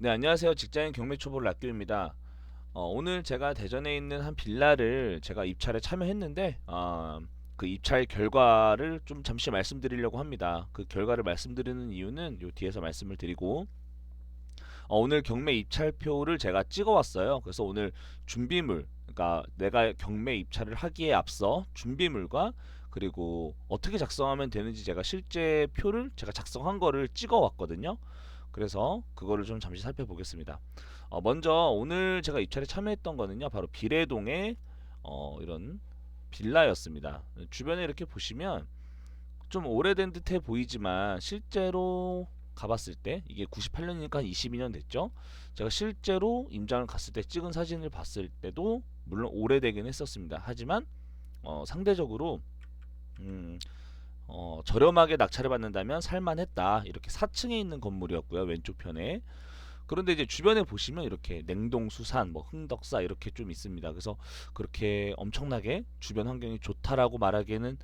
네, 안녕하세요. 직장인 경매 초보 락규입니다. 오늘 제가 대전에 있는 한 빌라를 제가 입찰에 참여했는데, 그 입찰 결과를 좀 잠시 말씀드리려고 합니다. 그 결과를 말씀드리는 이유는 요 뒤에서 말씀을 드리고, 오늘 경매 입찰표를 제가 찍어 왔어요. 그래서 오늘 준비물, 그러니까 내가 경매 입찰을 하기에 앞서 준비물과 그리고 어떻게 작성하면 되는지 제가 실제 표를 제가 작성한 거를 찍어 왔거든요. 그래서 그거를 좀 잠시 살펴보겠습니다. 먼저 오늘 제가 입찰에 참여했던 거는요, 바로 비례동의 이런 빌라였습니다. 주변에 이렇게 보시면 좀 오래된 듯해 보이지만 실제로 가봤을 때 이게 98년이니까 한 22년 됐죠. 제가 실제로 임장을 갔을 때 찍은 사진을 봤을 때도 물론 오래되긴 했었습니다. 하지만 상대적으로 음, 저렴하게 낙찰을 받는다면 살만했다. 이렇게 4층에 있는 건물이었고요. 왼쪽 편에. 그런데 이제 주변에 보시면 이렇게 냉동수산, 뭐 흥덕사 이렇게 좀 있습니다. 그래서 그렇게 엄청나게 주변 환경이 좋다라고 말하기에는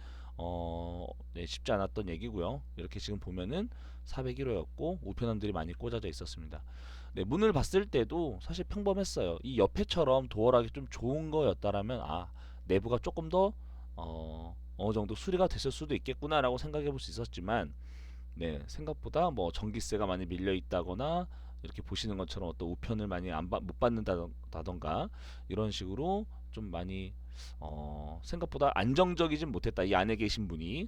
네, 쉽지 않았던 얘기고요. 이렇게 지금 보면은 401호였고 우편함들이 많이 꽂아져 있었습니다. 네, 문을 봤을 때도 사실 평범했어요. 이 옆에처럼 도어락이 좀 좋은 거였다라면 내부가 조금 더 어느 정도 수리가 됐을 수도 있겠구나라고 생각해 볼 수 있었지만 네, 생각보다 뭐 전기세가 많이 밀려 있다거나 이렇게 보시는 것처럼 어떤 우편을 많이 못 받는다던가 이런 식으로 좀 많이 생각보다 안정적이진 못했다. 이 안에 계신 분이.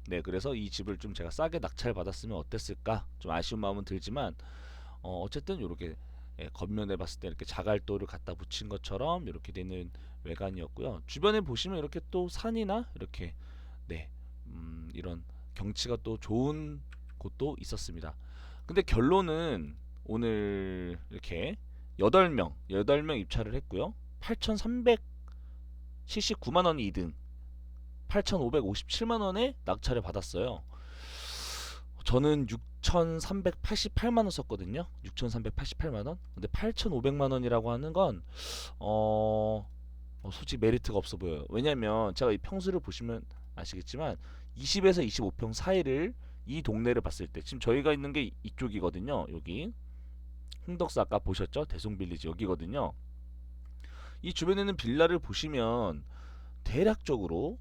네, 그래서 이 집을 좀 제가 싸게 낙찰 받았으면 어땠을까? 좀 아쉬운 마음은 들지만 어쨌든 이렇게 겉면에 봤을 때 이렇게 자갈도를 갖다 붙인 것처럼 이렇게 되는 외관이었고요. 주변에 보시면 이렇게 또 산이나 이렇게 네, 이런 경치가 또 좋은 곳도 있었습니다. 근데 결론은 오늘 이렇게 8명 입찰을 했고요. 8,379만 원이 2등, 8,557만 원에 낙찰을 받았어요. 저는 6,388만 원 썼거든요. 6,388만 원. 근데 8,500만 원이라고 하는 건 솔직히 메리트가 없어 보여요. 왜냐면 제가 이 평수를 보시면 아시겠지만 20에서 25평 사이를 이 동네를 봤을 때 지금 저희가 있는 게 이쪽이거든요. 여기 흥덕사 아까 보셨죠? 대송빌리지 여기거든요. 이 주변에는 빌라를 보시면 대략적으로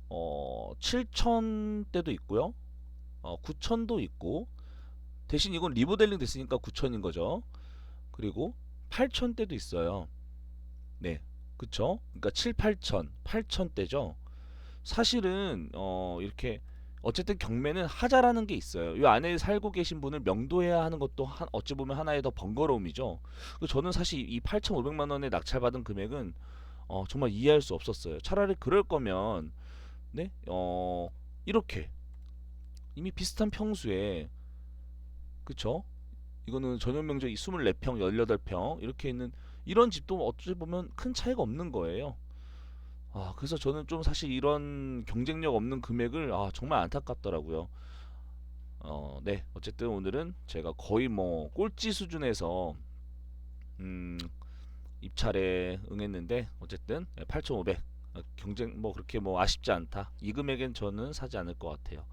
7천대도 있고요. 9천도 있고 대신 이건 리모델링 됐으니까 9천인 거죠. 그리고 8천대도 있어요. 네. 그쵸? 그러니까 7, 8천, 8천대죠. 사실은 이렇게 어쨌든 경매는 하자라는 게 있어요. 이 안에 살고 계신 분을 명도해야 하는 것도 어찌 보면 하나의 더 번거로움이죠. 저는 사실 이 8,500만 원에 낙찰받은 금액은 정말 이해할 수 없었어요. 차라리 그럴 거면 네? 이렇게 이미 비슷한 평수에 그쵸? 이거는 전용 면적이 24평, 18평 이렇게 있는 이런 집도 어찌 보면 큰 차이가 없는 거예요. 그래서 저는 좀 사실 이런 경쟁력 없는 금액을 정말 안타깝더라고요. 네, 어쨌든 오늘은 제가 거의 뭐 꼴찌 수준에서 음, 입찰에 응했는데 어쨌든 8,500 경쟁 뭐 그렇게 뭐 아쉽지 않다. 이 금액엔 저는 사지 않을 것 같아요.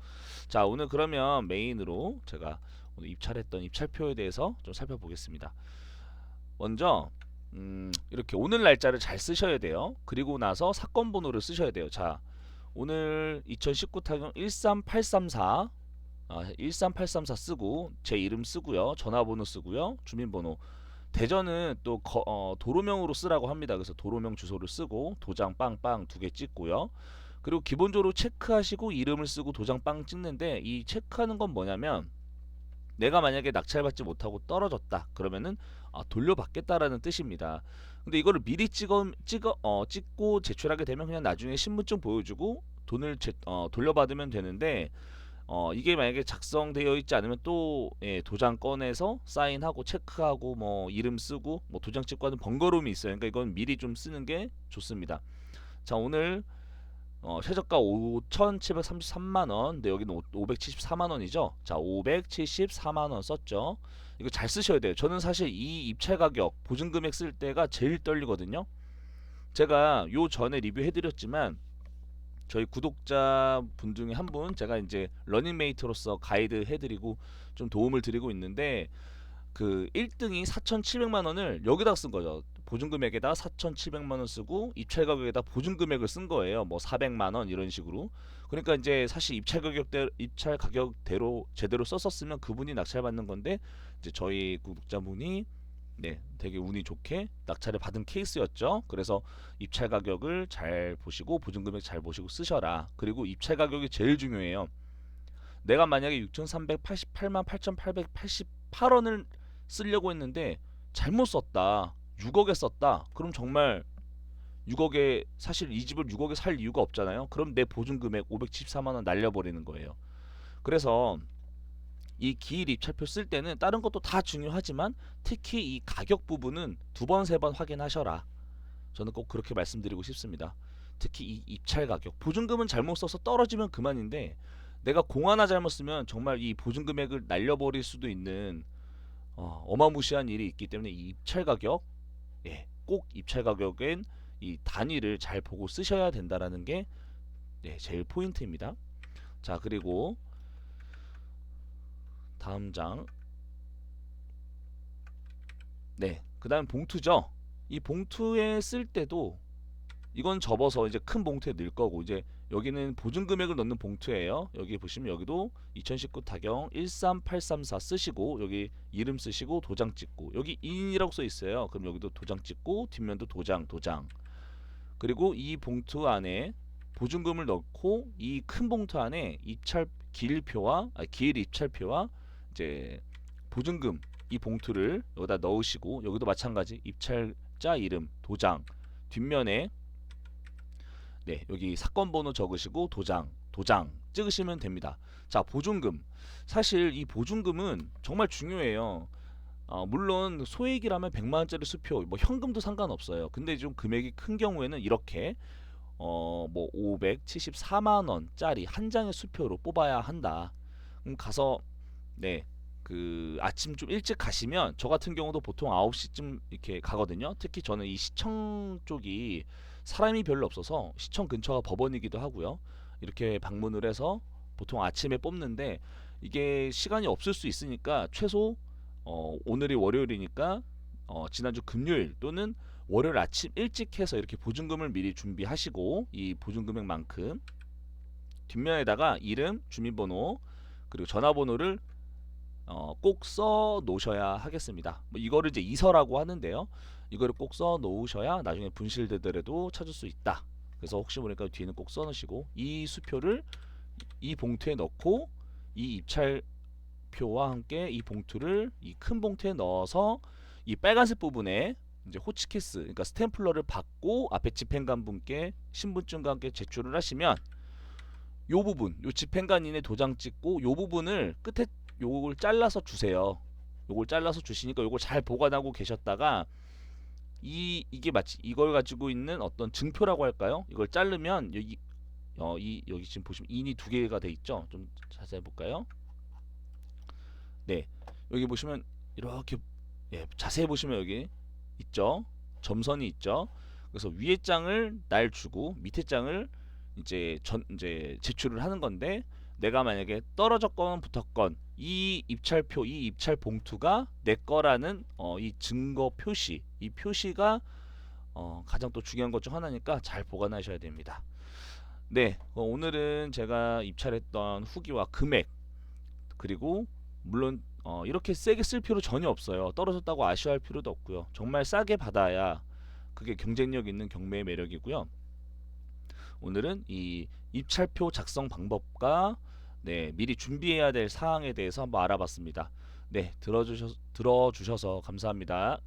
자, 오늘 그러면 메인으로 제가 오늘 입찰했던 입찰표에 대해서 좀 살펴보겠습니다. 먼저 이렇게 오늘 날짜를 잘 쓰셔야 돼요. 그리고 나서 사건 번호를 쓰셔야 돼요. 자, 오늘 2019 타경 13834 13834 쓰고 제 이름 쓰고요. 전화번호 쓰고요. 주민번호. 대전은 또 도로명으로 쓰라고 합니다. 그래서 도로명 주소를 쓰고 도장 빵빵 두 개 찍고요. 그리고 기본적으로 체크하시고 이름을 쓰고 도장 빵 찍는데 이 체크하는 건 뭐냐면 내가 만약에 낙찰받지 못하고 떨어졌다 그러면은 돌려받겠다라는 뜻입니다. 근데 이거를 미리 찍고 제출하게 되면 그냥 나중에 신분증 보여주고 돈을 돌려받으면 되는데 이게 만약에 작성되어 있지 않으면 또 도장 꺼내서 사인하고 체크하고 뭐 이름 쓰고 뭐 도장 찍고 하는 번거로움이 있어요. 그러니까 이건 미리 좀 쓰는 게 좋습니다. 자, 오늘 최저가 5,733만 원. 근데 여기는 574만 원이죠. 자, 574만 원 썼죠. 이거 잘 쓰셔야 돼요. 저는 사실 이 입찰 가격 보증 금액 쓸 때가 제일 떨리거든요. 제가 요 전에 리뷰해드렸지만 저희 구독자 분 중에 한 분 제가 이제 러닝메이트로서 가이드 해드리고 좀 도움을 드리고 있는데 그 1등이 4,700만 원을 여기다 쓴 거죠. 보증금액에다 4,700만 원 쓰고 입찰 가격에다 보증금액을 쓴 거예요. 뭐 400만 원 이런 식으로. 그러니까 이제 사실 입찰 가격대로 제대로 썼었으면 그분이 낙찰받는 건데 이제 저희 구독자분이 네, 되게 운이 좋게 낙찰을 받은 케이스였죠. 그래서 입찰 가격을 잘 보시고 보증금액 잘 보시고 쓰셔라. 그리고 입찰 가격이 제일 중요해요. 내가 만약에 6,388만 8,888원을 쓰려고 했는데 잘못 썼다. 6억에 썼다. 그럼 정말 6억에 사실 이 집을 6억에 살 이유가 없잖아요. 그럼 내 보증금액 574만 원 날려버리는 거예요. 그래서 이 기일 입찰표 쓸 때는 다른 것도 다 중요하지만 특히 이 가격 부분은 두 번, 세 번 확인하셔라. 저는 꼭 그렇게 말씀드리고 싶습니다. 특히 이 입찰 가격. 보증금은 잘못 써서 떨어지면 그만인데 내가 공 하나 잘못 쓰면 정말 이 보증금액을 날려버릴 수도 있는 어마무시한 일이 있기 때문에 이 입찰 가격, 예, 꼭 입찰 가격엔 이 단위를 잘 보고 쓰셔야 된다라는 게 네, 제일 포인트입니다. 자, 그리고 다음 장. 네, 그 다음 봉투죠. 이 봉투에 쓸 때도 이건 접어서 이제 큰 봉투에 넣을 거고 이제 여기는 보증 금액을 넣는 봉투예요. 여기 보시면 여기도 2019 타경 13834 쓰시고 여기 이름 쓰시고 도장 찍고 여기 인이라고 써 있어요. 그럼 여기도 도장 찍고 뒷면도 도장. 그리고 이 봉투 안에 보증금을 넣고 이 큰 봉투 안에 기일 입찰표와 이제 보증금 이 봉투를 여기다 넣으시고 여기도 마찬가지 입찰자 이름 도장 뒷면에 네, 여기 사건 번호 적으시고 도장 찍으시면 됩니다. 자, 보증금. 사실 이 보증금은 정말 중요해요. 물론 소액이라면 100만 원짜리 수표, 뭐 현금도 상관없어요. 근데 좀 금액이 큰 경우에는 이렇게 뭐 574만 원짜리 한 장의 수표로 뽑아야 한다. 그럼 가서 네, 그 아침 좀 일찍 가시면 저 같은 경우도 보통 9시쯤 이렇게 가거든요. 특히 저는 이 시청 쪽이 사람이 별로 없어서 시청 근처가 법원이기도 하고요. 이렇게 방문을 해서 보통 아침에 뽑는데 이게 시간이 없을 수 있으니까 최소 오늘이 월요일이니까 지난주 금요일 또는 월요일 아침 일찍 해서 이렇게 보증금을 미리 준비하시고 이 보증금액만큼 뒷면에다가 이름, 주민번호 그리고 전화번호를 꼭 써 놓으셔야 하겠습니다. 뭐 이거를 이제 이서라고 하는데요. 이거를 꼭 써 놓으셔야 나중에 분실되더라도 찾을 수 있다. 그래서 혹시 모르니까 뒤에는 꼭 써 놓으시고 이 수표를 이 봉투에 넣고 이 입찰표와 함께 이 봉투를 이 큰 봉투에 넣어서 이 빨간색 부분에 이제 호치키스 그러니까 스탬플러를 받고 앞에 집행관 분께 신분증과 함께 제출을 하시면 요 부분 요 집행관인의 도장 찍고 요 부분을 끝에 요걸 잘라서 주세요. 요걸 잘라서 주시니까 요걸 잘 보관하고 계셨다가 이게 마치 이걸 가지고 있는 어떤 증표라고 할까요? 이걸 자르면 여기 지금 보시면 인이 두 개가 돼 있죠. 좀 자세히 볼까요? 네, 여기 보시면 이렇게 예, 자세히 보시면 여기 있죠. 점선이 있죠. 그래서 위에 장을 날 주고 밑에 장을 이제 이제 제출을 하는 건데 내가 만약에 떨어졌건 붙었건 이 입찰표, 이 입찰 봉투가 내 거라는 이 증거 표시, 이 표시가 가장 또 중요한 것 중 하나니까 잘 보관하셔야 됩니다. 네, 오늘은 제가 입찰했던 후기와 금액 그리고 물론 이렇게 세게 쓸 필요 전혀 없어요. 떨어졌다고 아쉬워할 필요도 없고요. 정말 싸게 받아야 그게 경쟁력 있는 경매의 매력이고요. 오늘은 이 입찰표 작성 방법과 네, 미리 준비해야 될 사항에 대해서 한번 알아봤습니다. 네, 들어주셔서 감사합니다.